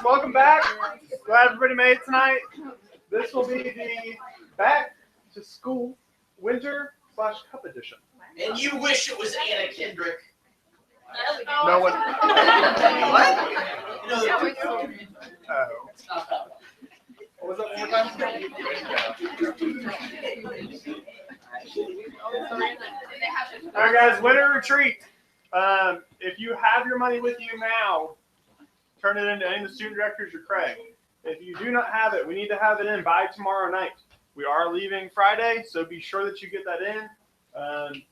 welcome back. Glad everybody made it tonight. This will be the back to school winter / cup edition. And you wish it was Anna Kendrick. No one. What? What was that one more time? All right, guys, winter retreat. If you have your money with you now, turn it into any of the student directors or Craig. If you do not have it, we need to have it in by tomorrow night. We are leaving Friday, so be sure that you get that in.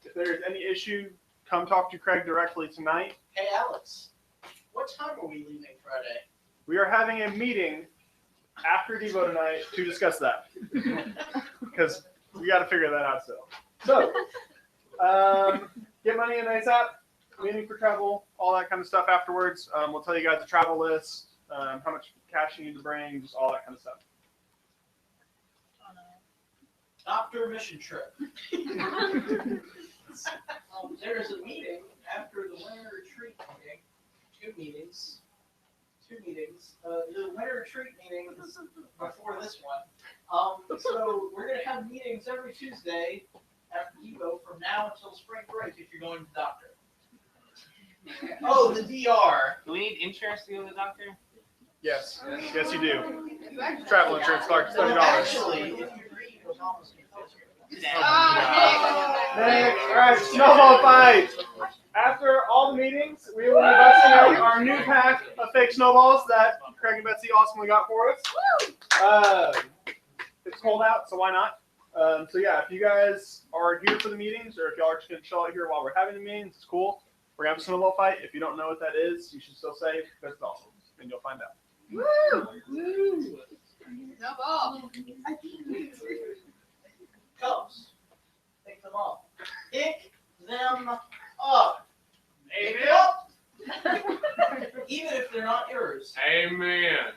If there's any issue, come talk to Craig directly tonight. Hey, Alex, what time are we leaving Friday? We are having a meeting after Devo tonight to discuss that. Because we got to figure that out still. So, get money in ASAP, meeting for travel, all that kind of stuff afterwards. We'll tell you guys the travel list, how much cash you need to bring, just all that kind of stuff. Doctor mission trip. There's a meeting after the winter retreat meeting. Two meetings. The winter retreat meeting is before this one. So we're going to have meetings every Tuesday after Devo from now until spring break if you're going to the doctor. Oh, the DR. Do we need insurance to go to the doctor? Yes. Yes, you do. Travel insurance starts $30. Actually, if you read Obama's Next. All right, snowball fight. After all the meetings, we will be busting out our new pack of fake snowballs that Craig and Betsy awesomely got for us. It's cold out, so why not? So yeah, if you guys are here for the meetings, or if y'all are just going to chill out here while we're having the meetings, it's cool. We're going to have a snowball fight. If you don't know what that is, you should still say, because it's awesome, and you'll find out. Woo! Snowball. Cups. Pick them up. Pick them up. Pick it up. Even if they're not yours. Amen.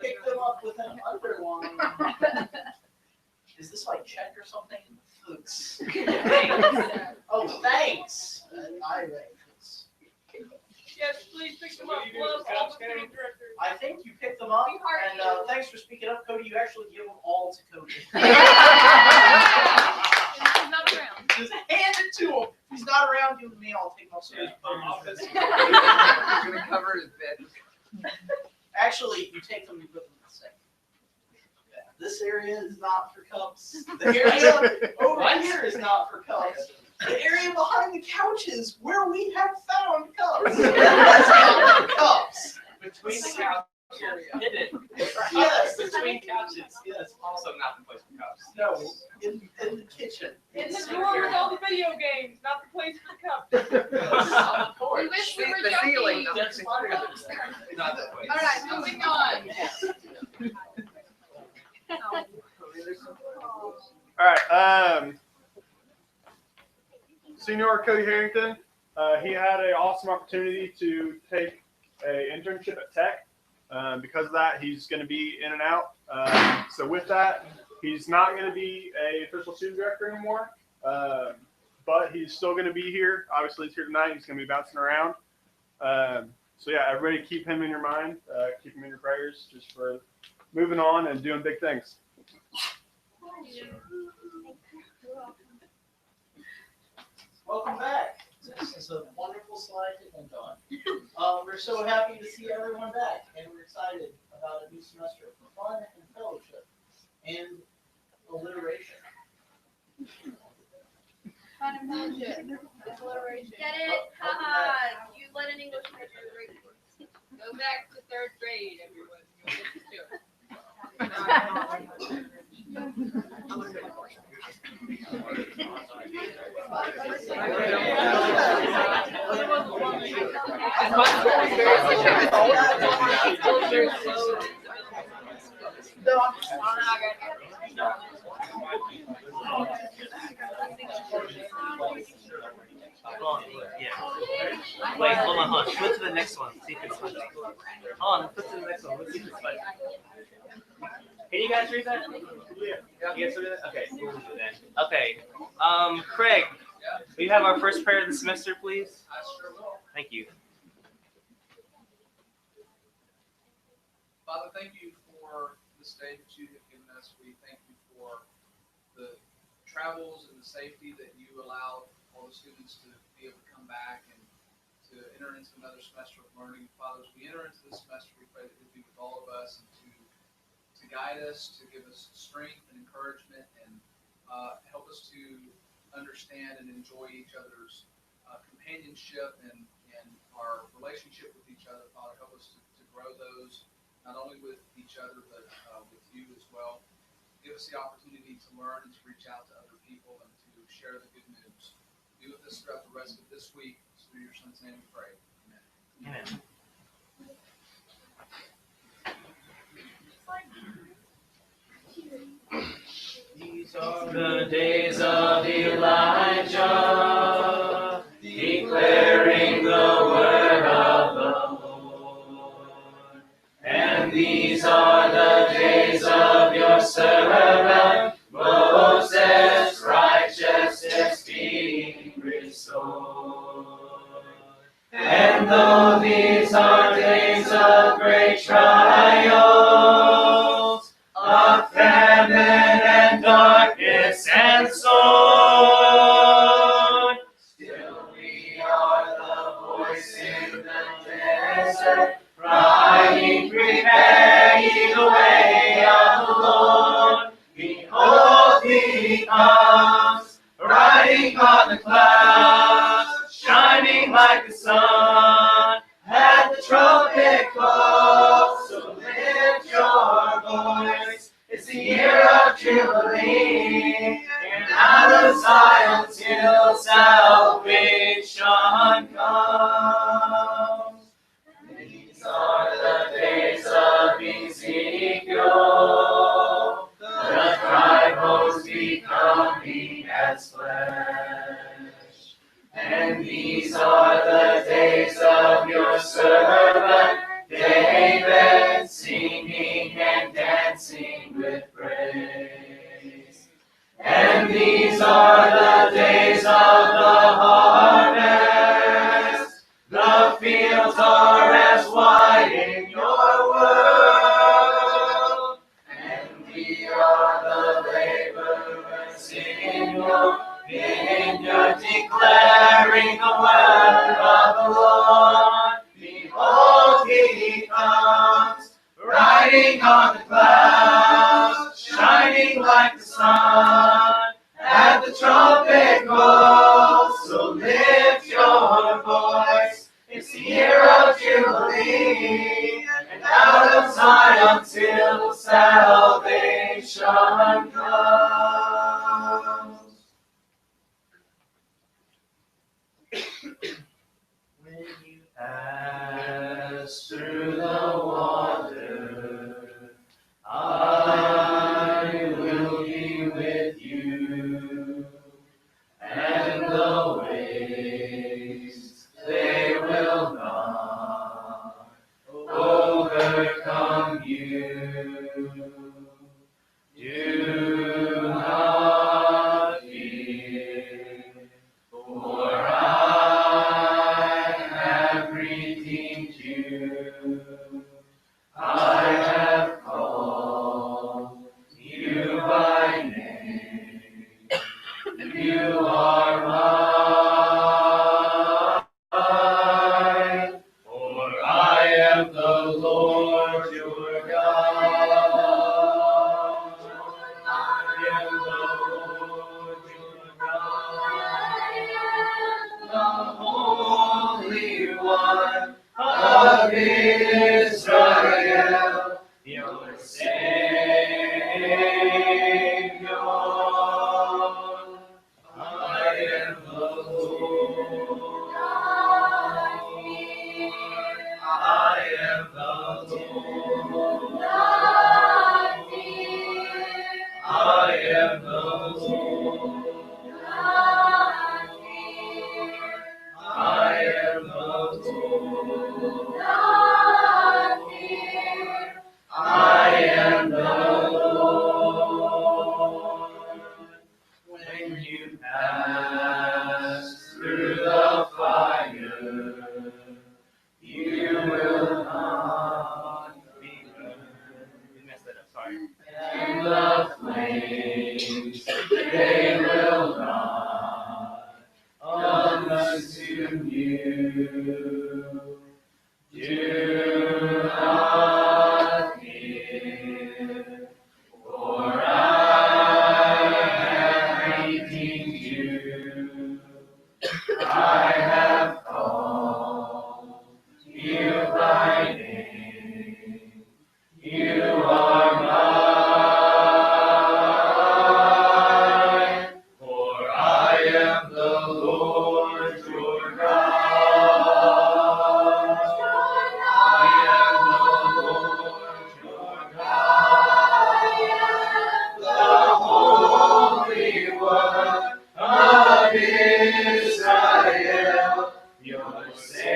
Pick them up with an underline. Is this like check or something? Thanks. Oh, thanks. Yes, please pick them up. Love all the student directors. I think you picked them up, and thanks for speaking up, Cody. You actually give them all to Cody. He's not around. Just hand it to him. If he's not around, give it to me. I'll take them upstairs and put them in office. He's gonna cover his bed. Actually, you take them and put them in the sink. This area is not for cups. The area over here is not for cups. The area behind the couches where we have found cups. That's not for cups. Between the couches. Hidden. Yes. Between couches. Yes. Also not the place for cups. No, in the kitchen. In the drawer with all the video games, not the place for the cup. Of course. We wish we were The ceiling. joking. That's fine. Not the place. All right, moving on. All right. Senior Cody Harrington, he had an awesome opportunity to take an internship at Tech. Because of that, he's going to be in and out. So with that, he's not going to be an official student director anymore. But he's still going to be here. Obviously, he's here tonight. He's going to be bouncing around. So yeah, everybody keep him in your mind. Keep him in your prayers just for moving on and doing big things. Welcome back. This is a wonderful slide to end on. We're so happy to see everyone back, and we're excited about a new semester of fun and fellowship and alliteration. Fun and fellowship. Alliteration. Get it? Haha. You let an English major right before. Go back to third grade, everyone. You'll get to it. Wait, hold on. Flip to the next one. See if it's funny. Hold on, flip to the next one. Let's see if it's funny. Can you guys read that? Yeah. You guys read that? Okay, we'll do that. Okay. Craig, will you have our first prayer of the semester, please? I sure will. Thank you. Father, thank you for this day that you have given us. We thank you for the travels and the safety that you allowed all the students to be able to come back and to enter into another semester of learning. Father, as we enter into this semester, we pray that you'll be with all of us and to guide us, to give us strength and encouragement, and help us to understand and enjoy each other's companionship and our relationship with each other. Father, help us to grow those, not only with each other, but with you as well. Give us the opportunity to learn and to reach out to other people and to share the good news. Be with us throughout the rest of this week. It's through your Son's name we pray. Amen. Amen. These are the days of Elijah, declaring the word of the Lord. And these are the days of your servant Moses, righteousness being restored. And though these are days of great trials, of famine and darkness and sword, still we are the voice in the desert, crying, prepare ye the way of the Lord. Behold, he comes, riding on the clouds, shining like the sun. At the trumpet call, so lift your voice. It's the year of Jubilee, and out of Zion till salvation comes. These are the days of Ezekiel, the dry bones becoming as flesh. And these are the days of your servant David, singing and dancing with praise. And these are the days of the harvest. The fields are as white in your world, and we are the laborers in your vineyard, declaring the word of the Lord. Behold, he comes, riding on the clouds, shining like the sun. At the trumpet call, so lift your voice. It's the year of Jubilee, and out of Zion till salvation comes. you. Do not fear, for I have redeemed you. I have called you by name. You are mine, for I am the Lord your God. I am the Lord your God, the Holy One of Israel, your Savior.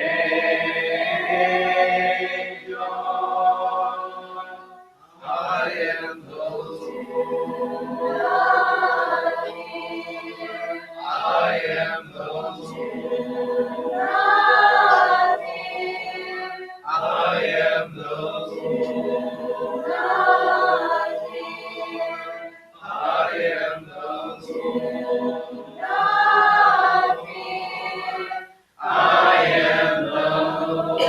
I am the Lord. I am the Lord. I am the Lord. I am the Lord. I am the Lord.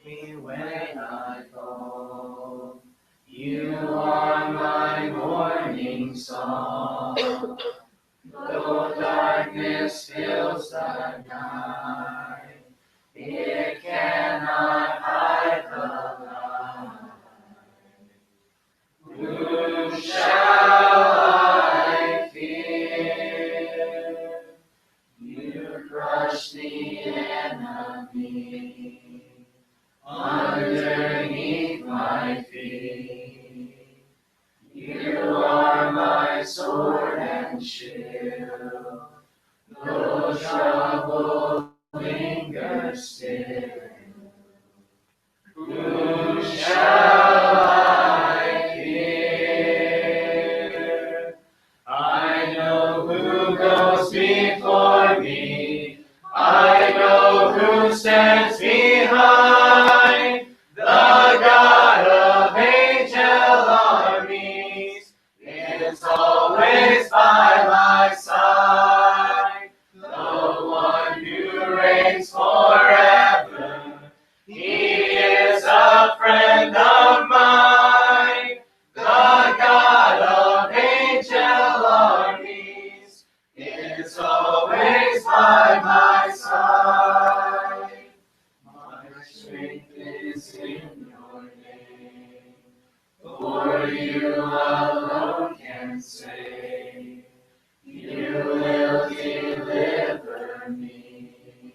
Me when I fall, you are my morning song. Though darkness fills the night, it cannot hide the light. Whom shall I fear? You crush the enemy underneath my feet. You are my sword and shield. Though trouble lingers still, whom shall I fear? I know who goes before me. I know who stands behind. The God of angel armies is always by my side. The one who reigns forever, he is a friend of mine. The God of angel armies is always by my side. My strength is in your name, for you alone can save. You will deliver me.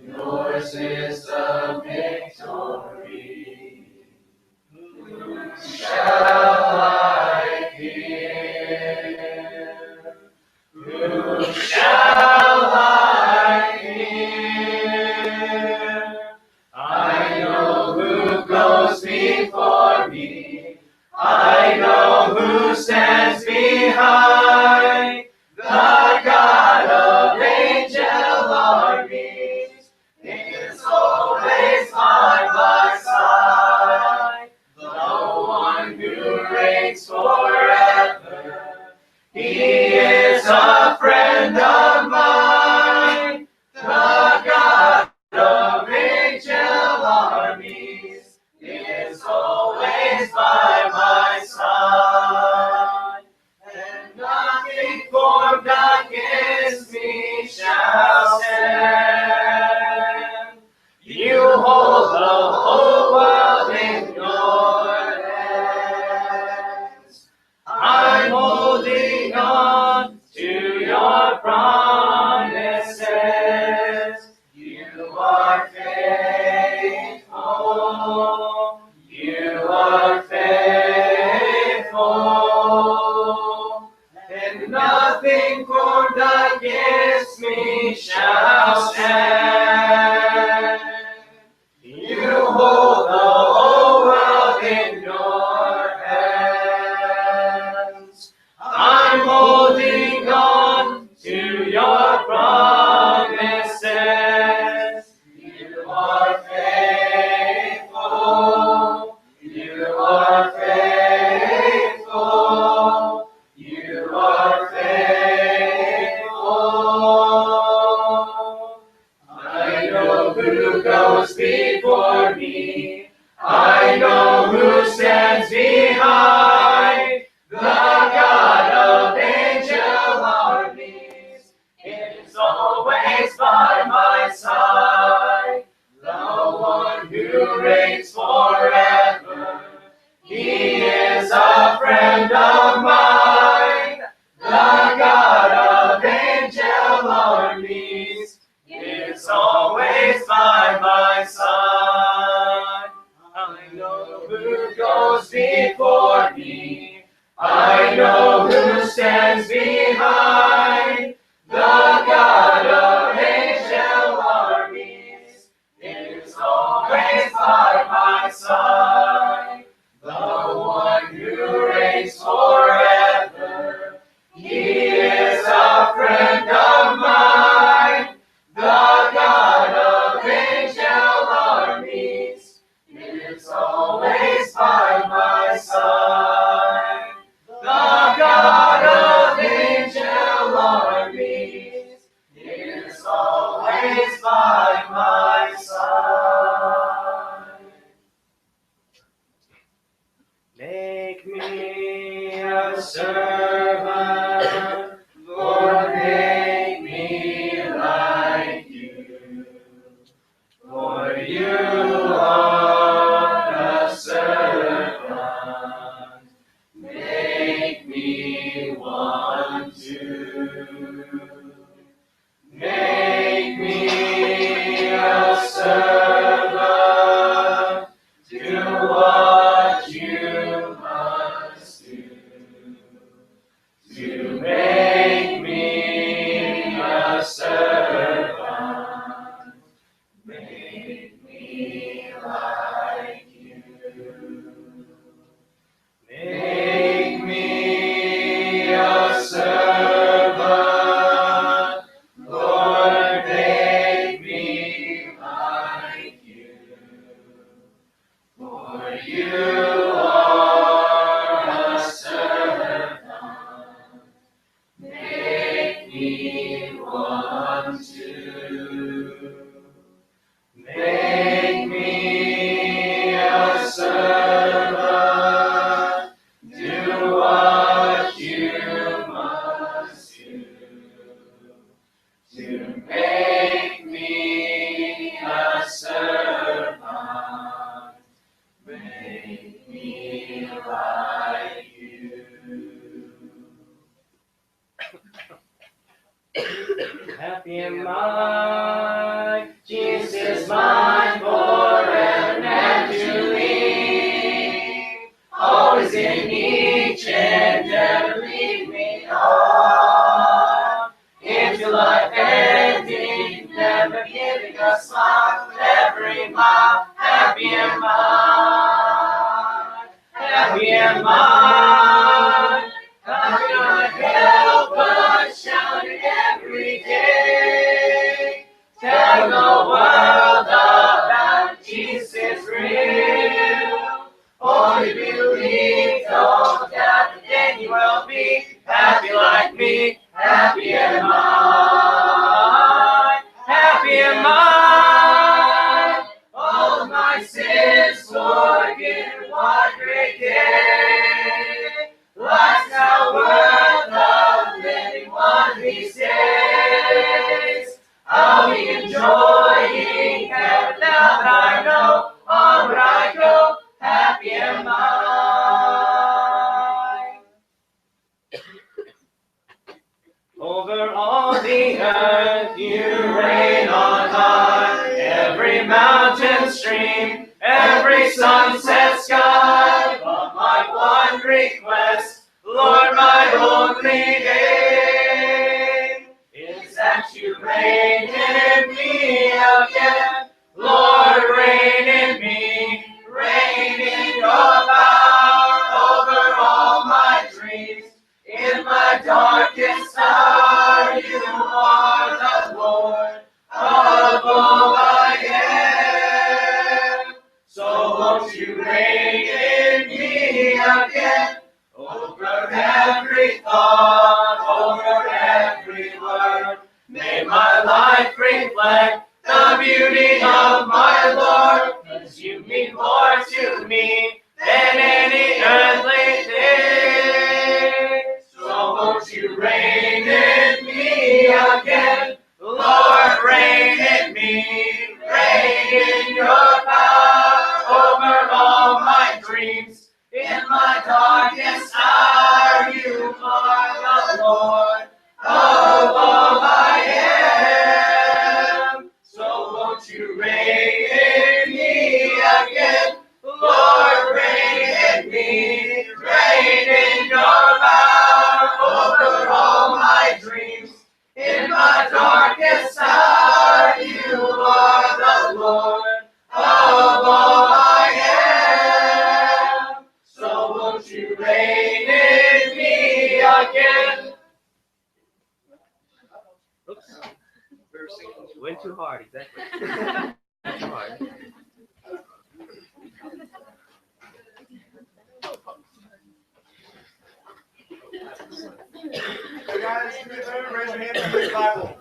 Yours is the victory. Whom shall I fear? Whom shall I fear? I know who goes before me. I know who stands behind. The God of angel armies is always by my side. The one who reigns forever, he is a friend of mine. The God of angel armies is always stands behind, the God of angel armies is always by my side, the one who reigns forever. He is a friend of mine, the God of angel armies is always by my side. I know who goes before me, I know who stands behind, the God of angel armies is always by my side, the one who reigns forever. He is a friend of mine, the God of angel armies is always by my side. The God of angel armies is always by my side. Make me a servant, Lord, make me like you. For you are a servant, make me one too. Make me a servant, do what you must do. To make me a servant, make me like you. Make me a servant, Lord, make me like you. For you are a servant, make me one too. Make me a servant, do what you must do. To make me a servant, make me like you. Happy am I, Jesus mine forever and to leave, always in each and every me on. Into life ending, never giving a smile, every mile, happy am I, happy am I. How can I help but shout it every day? Tell the world about Jesus real. Only believe, don't doubt, and then you will be happy like me. Happy am I, happy am I. All of my sins forgiven, what great day. Life's now worth of living one of these days. I'll be enjoying heaven now that I know, onward I go, happy am I. Over all the earth you reign on high, every mountain stream, every sunset sky, but my one request, Lord, my only aim, is that you reign in me again. Lord, reign in me, reign in your power over all my dreams. In my darkest hour, you are the Lord of all I am. So won't you reign in me again, over every thought, over every word. May my life reflect the beauty of my Lord, 'cause you mean more to me than any too hard, exactly. Not too hard. Hey guys, do me a favor, raise your hand and read the Bible.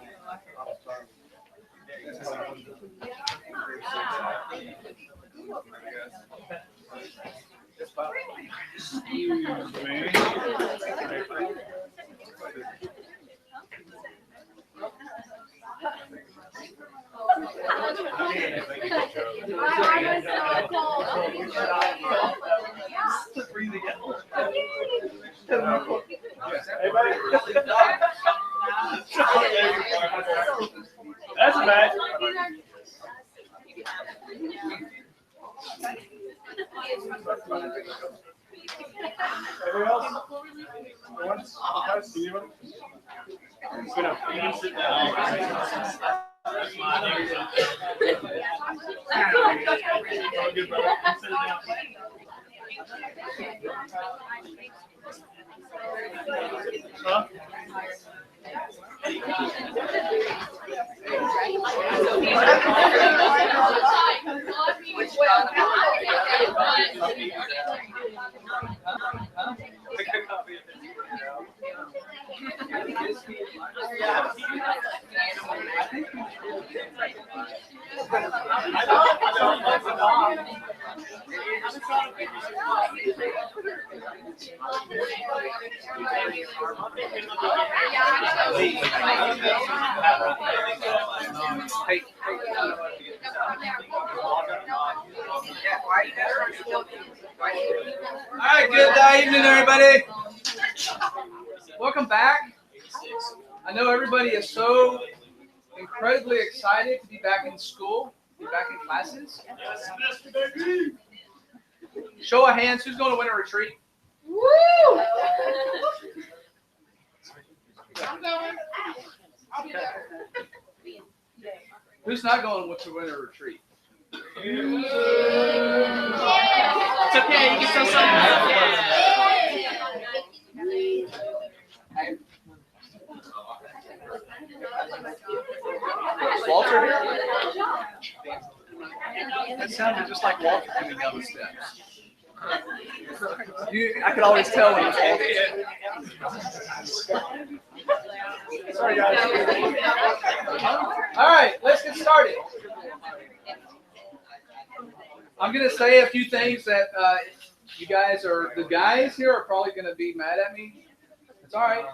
Excuse me. Hey, buddy. That's bad. Anyone else? Anyone? Guys, anyone? Sit down. You can sit down. All good, brother. Sit down. Huh? All right, good evening, everybody. Welcome back. I know everybody is so incredibly excited to be back in school, be back in classes. Show of hands, who's going to winter retreat? Woo! I'm going. I'll be there. Who's not going to winter retreat? It's okay, you can still Walter here? That sounded just like Walter coming down the steps. I could always tell when it was Walter. Sorry, guys. All right, let's get started. I'm going to say a few things that you guys are, the guys here are probably going to be mad at me. It's all right.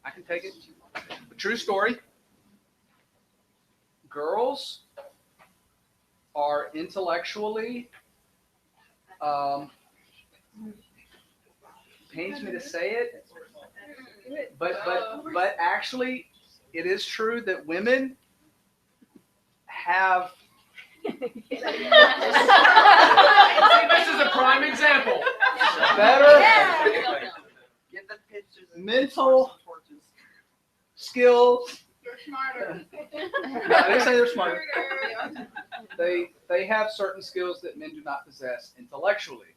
I can take it. A true story. Girls are intellectually, pains me to say it, but actually it is true that women have This is a prime example. better mental skills. You're smarter. I didn't say they're smart. They have certain skills that men do not possess intellectually.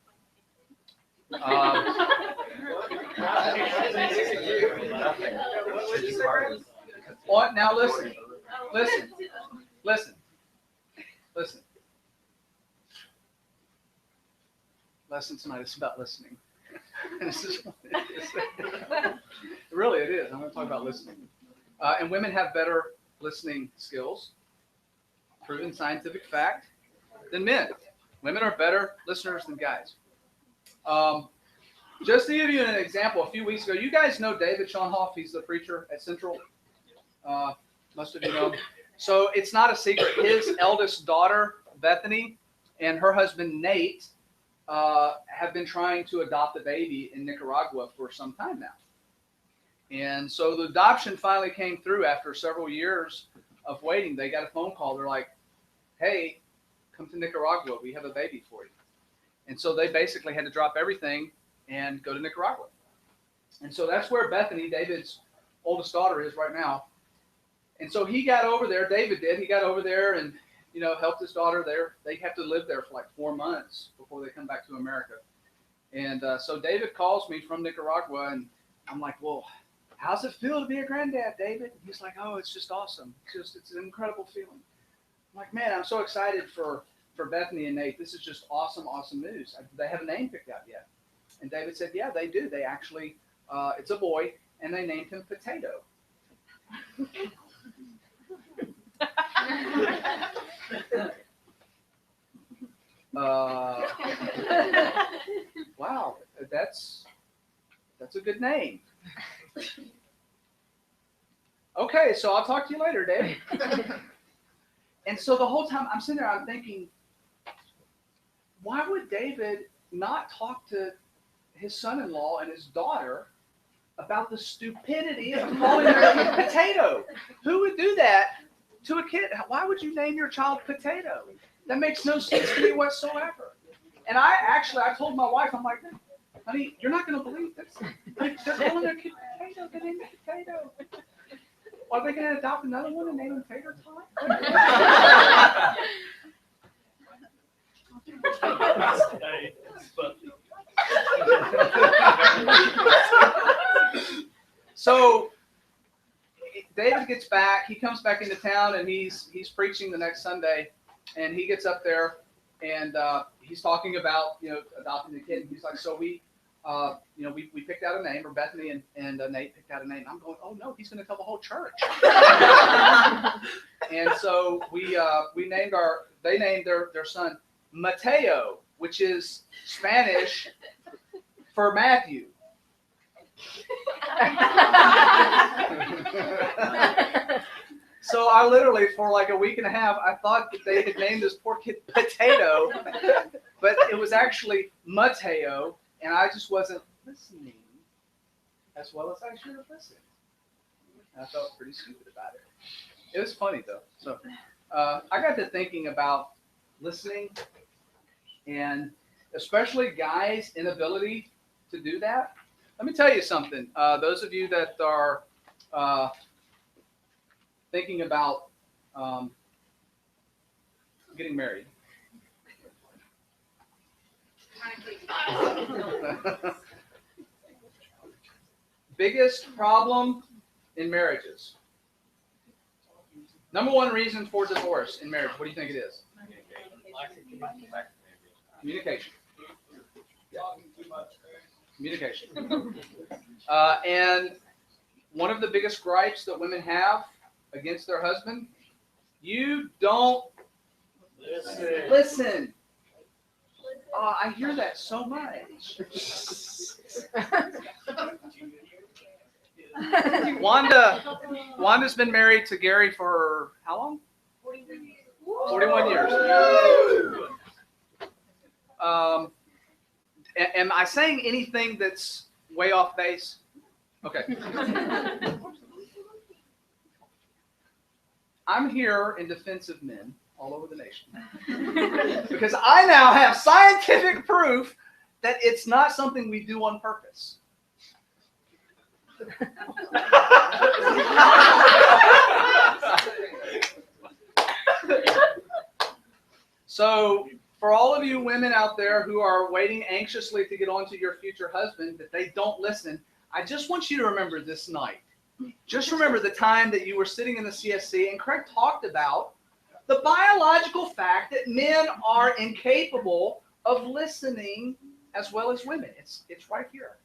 What? Now listen. Lesson tonight is about listening. This is really it is. I'm going to talk about listening. And women have better listening skills, proven scientific fact, than men. Women are better listeners than guys. Just to give you an example, a few weeks ago, you guys know David Schoenhoff. He's the preacher at Central. Most of you know him. So it's not a secret. His eldest daughter, Bethany, and her husband, Nate, have been trying to adopt a baby in Nicaragua for some time now. And so the adoption finally came through after several years of waiting. They got a phone call. They're like, hey, come to Nicaragua. We have a baby for you. And so they basically had to drop everything and go to Nicaragua. And so that's where Bethany, David's oldest daughter, is right now. And so he got over there, David did. He got over there and, helped his daughter there. They have to live there for like 4 months before they come back to America. And so David calls me from Nicaragua, and I'm like, well, how's it feel to be a granddad, David? He's like, oh, it's just awesome. It's an incredible feeling. I'm like, man, I'm so excited for Bethany and Nate. This is just awesome, awesome news. They have a name picked out yet? And David said, yeah, they do. They actually, it's a boy, and they named him Potato. Wow, that's a good name. Okay, so I'll talk to you later, Dave. And so the whole time I'm sitting there, I'm thinking, why would David not talk to his son-in-law and his daughter about the stupidity of calling their kid Potato? Who would do that to a kid? Why would you name your child Potato? That makes no sense to me whatsoever. And I told my wife, I'm like, honey, you're not going to believe this. They're calling their kid Potato. They named it Potato. Are they going to adopt another one and name him Tater Tot? So David gets back. He comes back into town, and he's preaching the next Sunday, and he gets up there, and he's talking about adopting the kid. And he's like, so we picked out a name, or Bethany and Nate picked out a name. I'm going, oh no, he's going to tell the whole church. And so they named their son Mateo, which is Spanish for Matthew. So I literally, for like a week and a half, I thought that they had named this poor kid Potato, but it was actually Mateo, and I just wasn't listening as well as I should have listened. I felt pretty stupid about it. It was funny though. So I got to thinking about listening, and especially guys' inability to do that. Let me tell you something. Those of you that are thinking about getting married. Biggest problem in marriages. Number one reason for divorce in marriage. What do you think it is? Communication. Communication. And one of the biggest gripes that women have against their husband, you don't listen. I hear that so much. Wanda's been married to Gary for how long? 41 years. Am I saying anything that's way off base? Okay. I'm here in defense of men all over the nation because I now have scientific proof that it's not something we do on purpose. So for all of you women out there who are waiting anxiously to get on to your future husband, that they don't listen, I just want you to remember this night. Just remember the time that you were sitting in the CSC and Craig talked about the biological fact that men are incapable of listening as well as women. It's right here.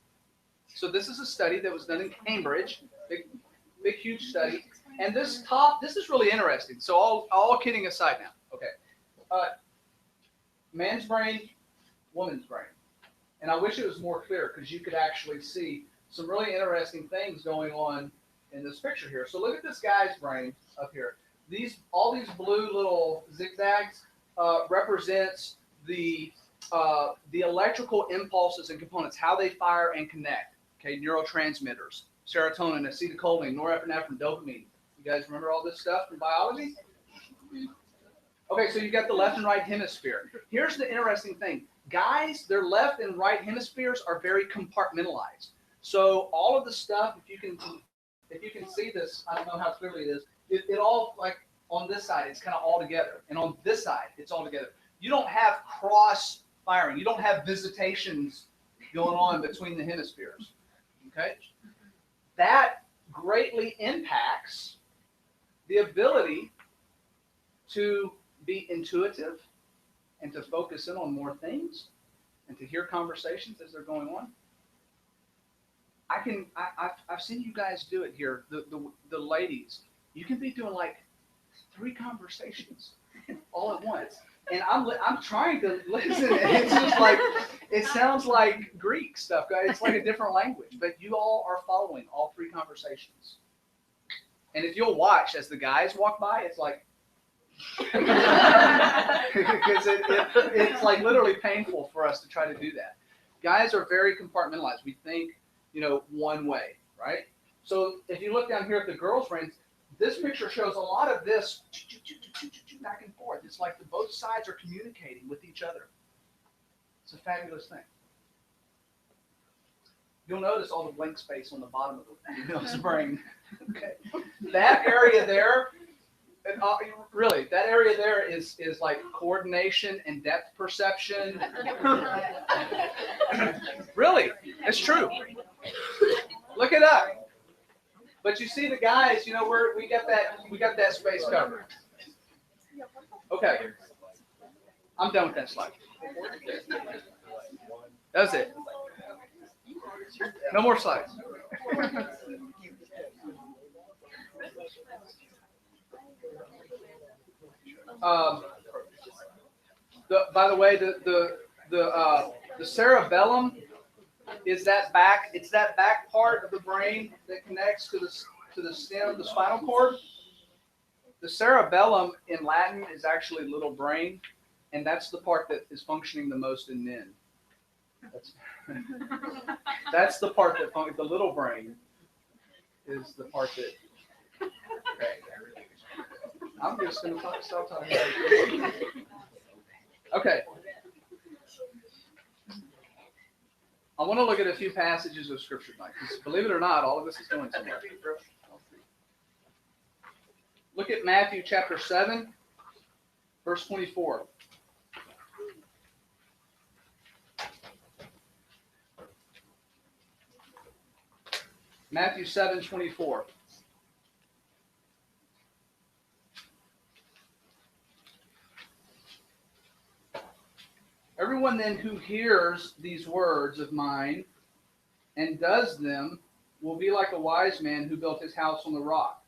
So this is a study that was done in Cambridge, big huge study. And this is really interesting. So all kidding aside now. Okay. Man's brain, woman's brain. And I wish it was more clear because you could actually see some really interesting things going on in this picture here. So look at this guy's brain up here. All these blue little zigzags represents the electrical impulses and components, how they fire and connect. Okay, neurotransmitters, serotonin, acetylcholine, norepinephrine, dopamine. You guys remember all this stuff from biology? Okay, so you got the left and right hemisphere. Here's the interesting thing. Guys, their left and right hemispheres are very compartmentalized. So all of the stuff, if you can see this, I don't know how clearly it is, it all, like on this side, it's kind of all together. And on this side, it's all together. You don't have cross firing. You don't have visitations going on between the hemispheres. Okay? That greatly impacts the ability to be intuitive and to focus in on more things and to hear conversations as they're going on. I've seen you guys do it here. The ladies, you can be doing like 3 conversations all at once, and I'm trying to listen. And it's just like it sounds like Greek stuff. It's like a different language, but you all are following all 3 conversations. And if you'll watch as the guys walk by, it's like because it's like literally painful for us to try to do that. Guys are very compartmentalized. We think, one way, right? So if you look down here at the girls' brains, this picture shows a lot of this back and forth. It's like both sides are communicating with each other. It's a fabulous thing. You'll notice all the blank space on the bottom of the female's brain. Okay, that area there, really, that area there is like coordination and depth perception. Really, it's true. Look it up. But you see the guys, we got that space covered. Okay. I'm done with that slide. That's it. No more slides. By the way, the cerebellum is that back. It's that back part of the brain that connects to the stem, the spinal cord. The cerebellum in Latin is actually little brain, and that's the part that is functioning the most in men. That's the part that the little brain is the part that. I'm just going to stop talking. Okay. I want to look at a few passages of Scripture tonight, because believe it or not, all of this is going somewhere. Look at Matthew chapter 7, verse 24. Matthew 7:24. Everyone then who hears these words of mine and does them will be like a wise man who built his house on the rock.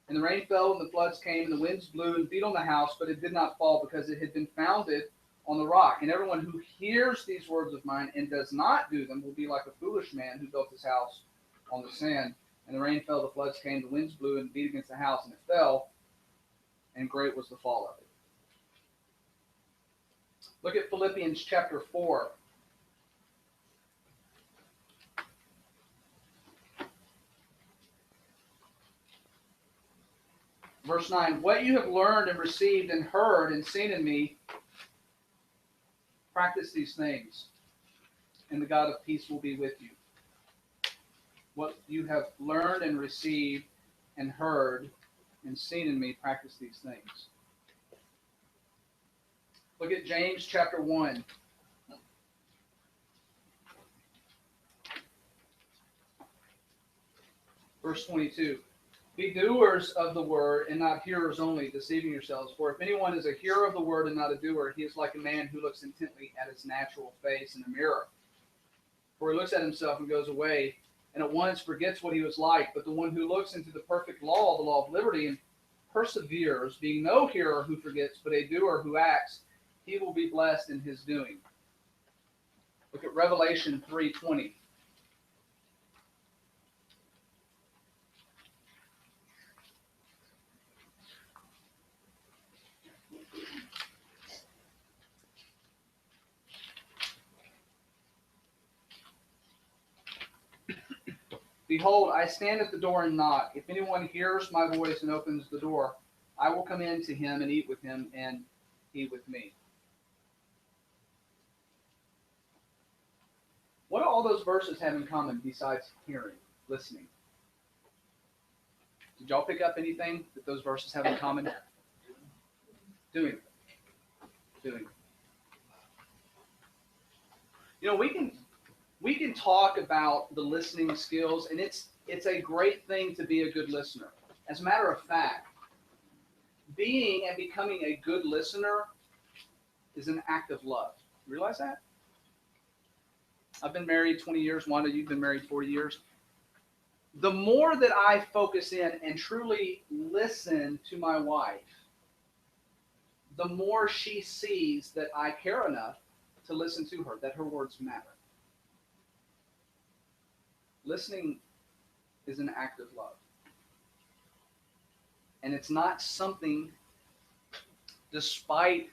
And the rain fell, and the floods came, and the winds blew and beat on the house, but it did not fall, because it had been founded on the rock. And everyone who hears these words of mine and does not do them will be like a foolish man who built his house on the sand. And the rain fell, the floods came, the winds blew and beat against the house, and it fell, and great was the fall of it. Look at Philippians chapter 4. Verse 9, what you have learned and received and heard and seen in me, practice these things, and the God of peace will be with you. What you have learned and received and heard and seen in me, practice these things. Look at James chapter 1. Verse 22. Be doers of the word and not hearers only, deceiving yourselves. For if anyone is a hearer of the word and not a doer, he is like a man who looks intently at his natural face in a mirror. For he looks at himself and goes away, and at once forgets what he was like. But the one who looks into the perfect law, the law of liberty, and perseveres, being no hearer who forgets, but a doer who acts, he will be blessed in his doing. Look at Revelation 3:20. Behold, I stand at the door and knock. If anyone hears my voice and opens the door, I will come in to him and eat with him, and he with me. What do all those verses have in common besides hearing, listening? Did y'all pick up anything that those verses have in common? Doing. You know, we can talk about the listening skills, and it's it's a great thing to be a good listener. As a matter of fact, being and becoming a good listener is an act of love. You realize that? I've been married 20 years. Wanda, you've been married 40 years. The more that I focus in and truly listen to my wife, the more she sees that I care enough to listen to her, that her words matter. Listening is an act of love. And it's not something, despite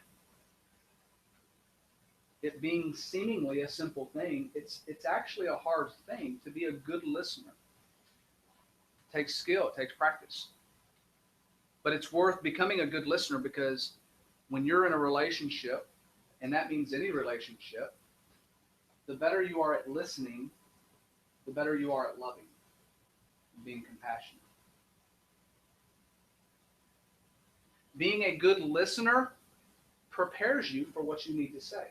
it being seemingly a simple thing, it's actually a hard thing to be a good listener. It takes skill, it takes practice. But it's worth becoming a good listener, because when you're in a relationship, and that means any relationship, the better you are at listening, the better you are at loving, being compassionate. Being a good listener prepares you for what you need to say.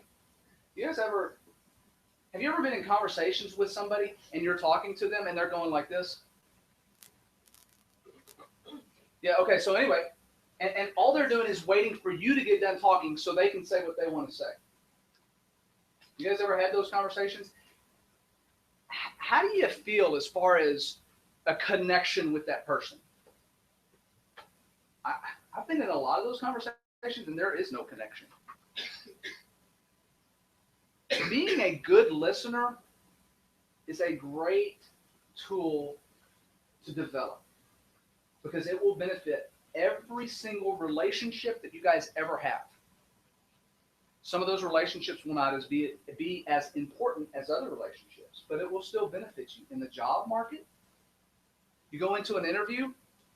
Have you ever been in conversations with somebody and you're talking to them and they're going like this? Yeah, okay, so anyway, and all they're doing is waiting for you to get done talking so they can say what they want to say. You guys ever had those conversations? How do you feel as far as a connection with that person? I've been in a lot of those conversations and there is no connection. Being a good listener is a great tool to develop, because it will benefit every single relationship that you guys ever have. Some of those relationships will not be as important as other relationships, but it will still benefit you. In the job market, you go into an interview,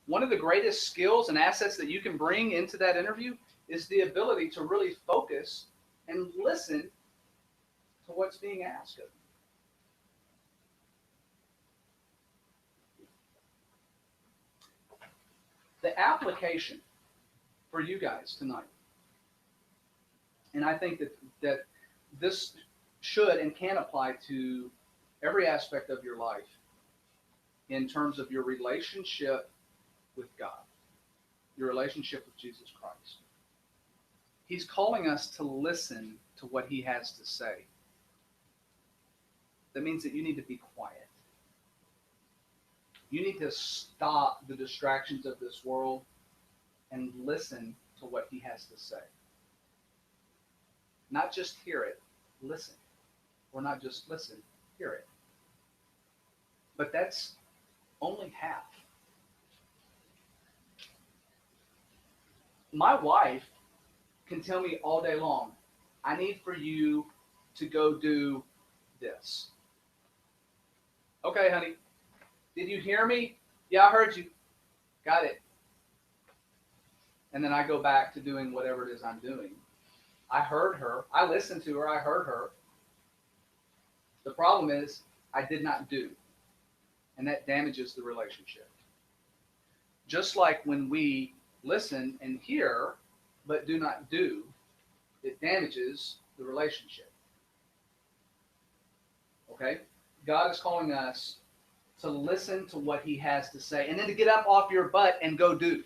one of the greatest skills and assets that you can bring into that interview is the ability to really focus and listen to what's being asked of you. The application for you guys tonight, and I think that this should and can apply to every aspect of your life in terms of your relationship with God, your relationship with Jesus Christ. He's calling us to listen to what he has to say. That means that you need to be quiet. You need to stop the distractions of this world and listen to what he has to say. Not just hear it, listen. Or not just listen, hear it. But that's only half. My wife can tell me all day long, I need for you to go do this. Okay, honey. Did you hear me? Yeah, I heard you. Got it. And then I go back to doing whatever it is I'm doing. I heard her. I listened to her. I heard her. The problem is I did not do. And that damages the relationship. Just like when we listen and hear, but do not do, it damages the relationship. Okay? God is calling us to listen to what he has to say, and then to get up off your butt and go do.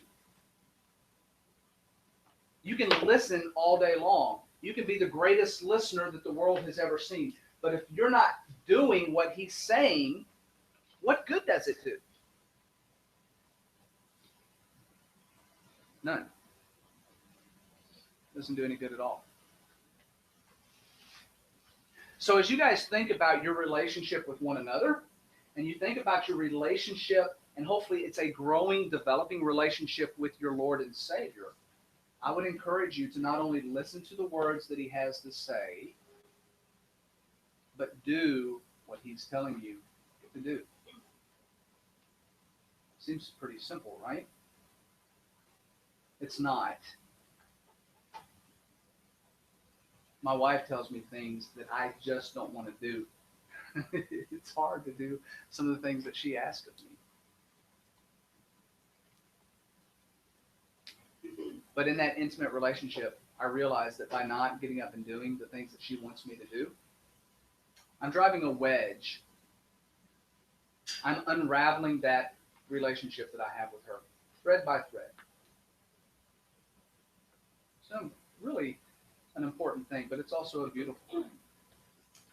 You can listen all day long. You can be the greatest listener that the world has ever seen. But if you're not doing what he's saying, what good does it do? None. Doesn't do any good at all. So as you guys think about your relationship with one another, and you think about your relationship, and hopefully it's a growing, developing relationship with your Lord and Savior, I would encourage you to not only listen to the words that he has to say, but do what he's telling you to do. Seems pretty simple, right? It's not. My wife tells me things that I just don't want to do. It's hard to do some of the things that she asks of me. But in that intimate relationship, I realize that by not getting up and doing the things that she wants me to do, I'm driving a wedge I'm unraveling that relationship that I have with her, thread by thread. So really an important thing, but it's also a beautiful thing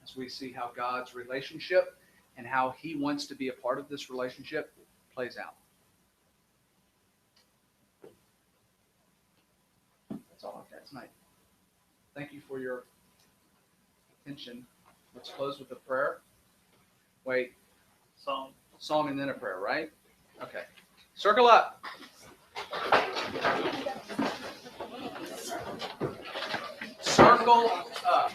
as we see how God's relationship and how He wants to be a part of this relationship plays out. That's all I've got tonight. Thank you for your attention. Let's close with a prayer. Wait. Song and then a prayer, right? Okay. Circle up. Circle up.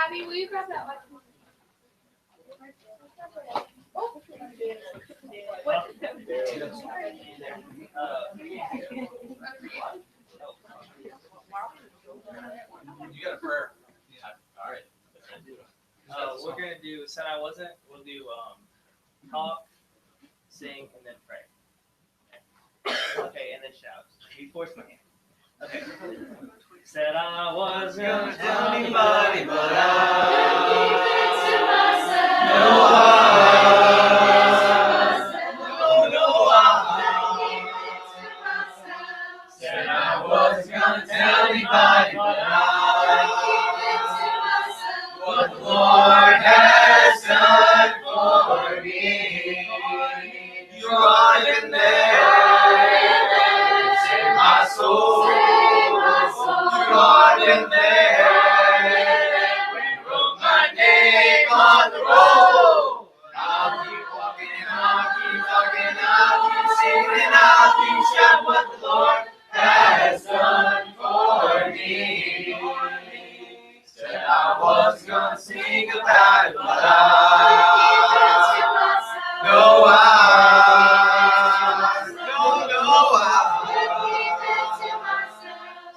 Abby, will you grab that microphone? You got a prayer. All right. We're gonna do "Said I Wasn't." We'll do talk, sing, and then pray. Okay, and then shout. You force my hand. Okay. Said I wasn't gonna tell anybody, but I said I wasn't gonna tell anybody, but what the Lord has done for me. You are in there, save my soul. You are in there, wrote my name on the roll. I'll keep walking, I'll keep talking, I'll keep singing, I'll keep shouting what the Lord has done for me. Said I was gonna sing about it, but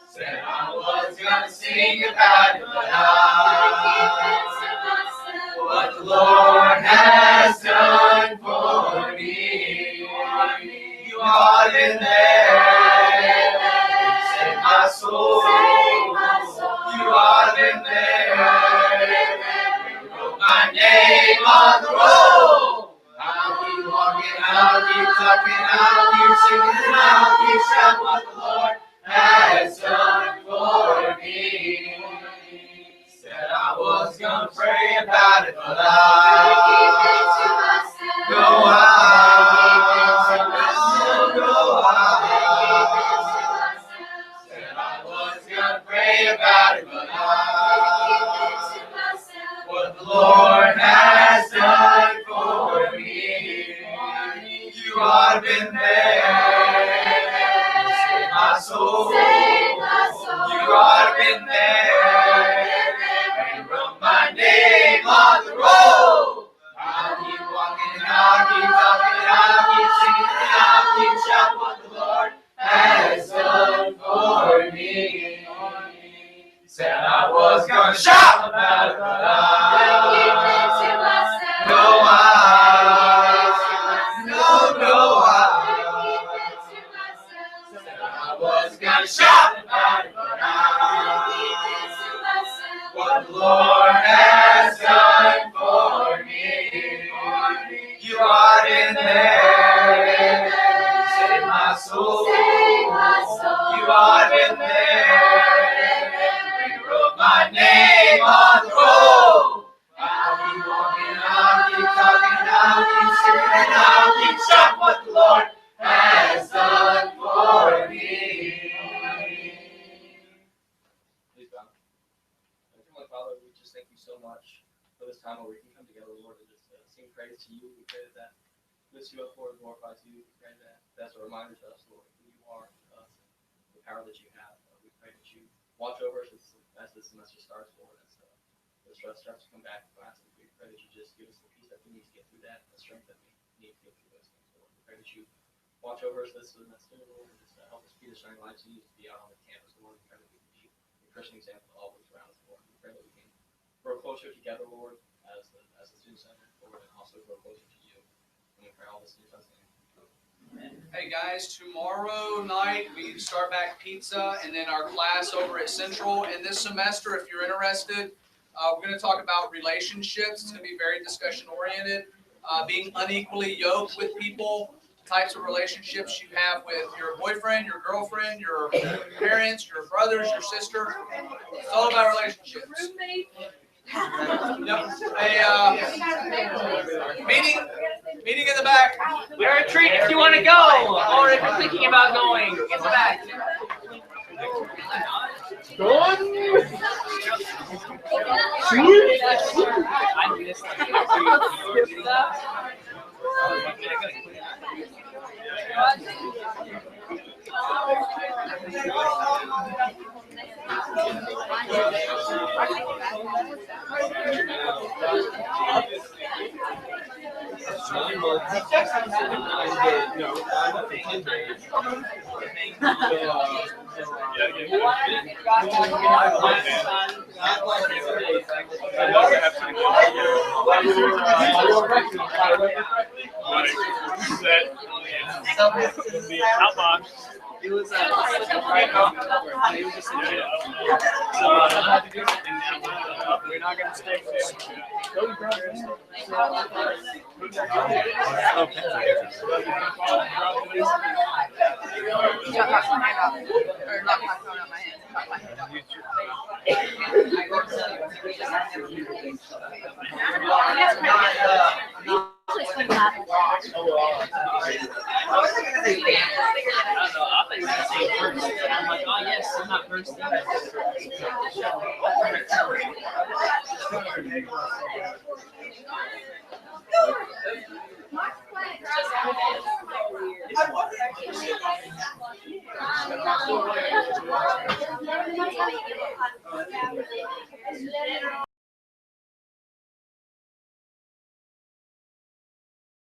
said I was gonna sing about it, but what the Lord has done for me. You are in there, save my soul. You are in there, wrote my name on the roll. I'll keep walking, I'll keep talking, I'll keep singing, I'll keep shouting what the Lord has done for me. Said I was gonna pray about it, but said I was gonna pray about it, but what the Lord has done for me. You have been there, save my soul. You have been there, and wrote my name on the roll. I'll keep walking, I'll keep talking, I'll keep singing, I'll keep shouting what the Lord has done for me. Said I was gonna shout about it, but said I was gonna shout about it, but what the Lord has done for me. You are in there, save my soul. You are in there, wrote my name on the roll. I'll keep walking, I'll keep talking, I'll keep singing, I'll keep shouting what the Lord has done for me. Please bow. Heavenly Father, we just thank you so much for this time where we can come together, Lord, and just sing praise to you. We pray that lifts you up, Lord, and glorifies you. We pray that that's a reminder to us, Lord, who you are to us, the power that you have. We pray that you watch over us as this semester starts, Lord, as the stress starts to come back in classes. We pray that you just give us the peace that we need to get through that, the strength that we need to get through those things, Lord. We pray that you watch over us this semester, Lord, and just help us be the shining lights you need to be out on the campus, Lord. We pray that we Christian example that always around us, Lord. We pray that we can grow closer together, Lord, as the student center, Lord, and also grow closer to you. And we pray all this in your son's name. Hey guys, tomorrow night we start back pizza and then our class over at Central. And this semester, if you're interested, we're going to talk about relationships. It's going to be very discussion oriented. Being unequally yoked with people, types of relationships you have with your boyfriend, your girlfriend, your parents, your brothers, your sister. It's all about relationships. Yep. Meeting in the back. We're a treat if you want to go, or if you're thinking about going. Get back. It was We're not going to stay I'm like, oh yes, I'm not first.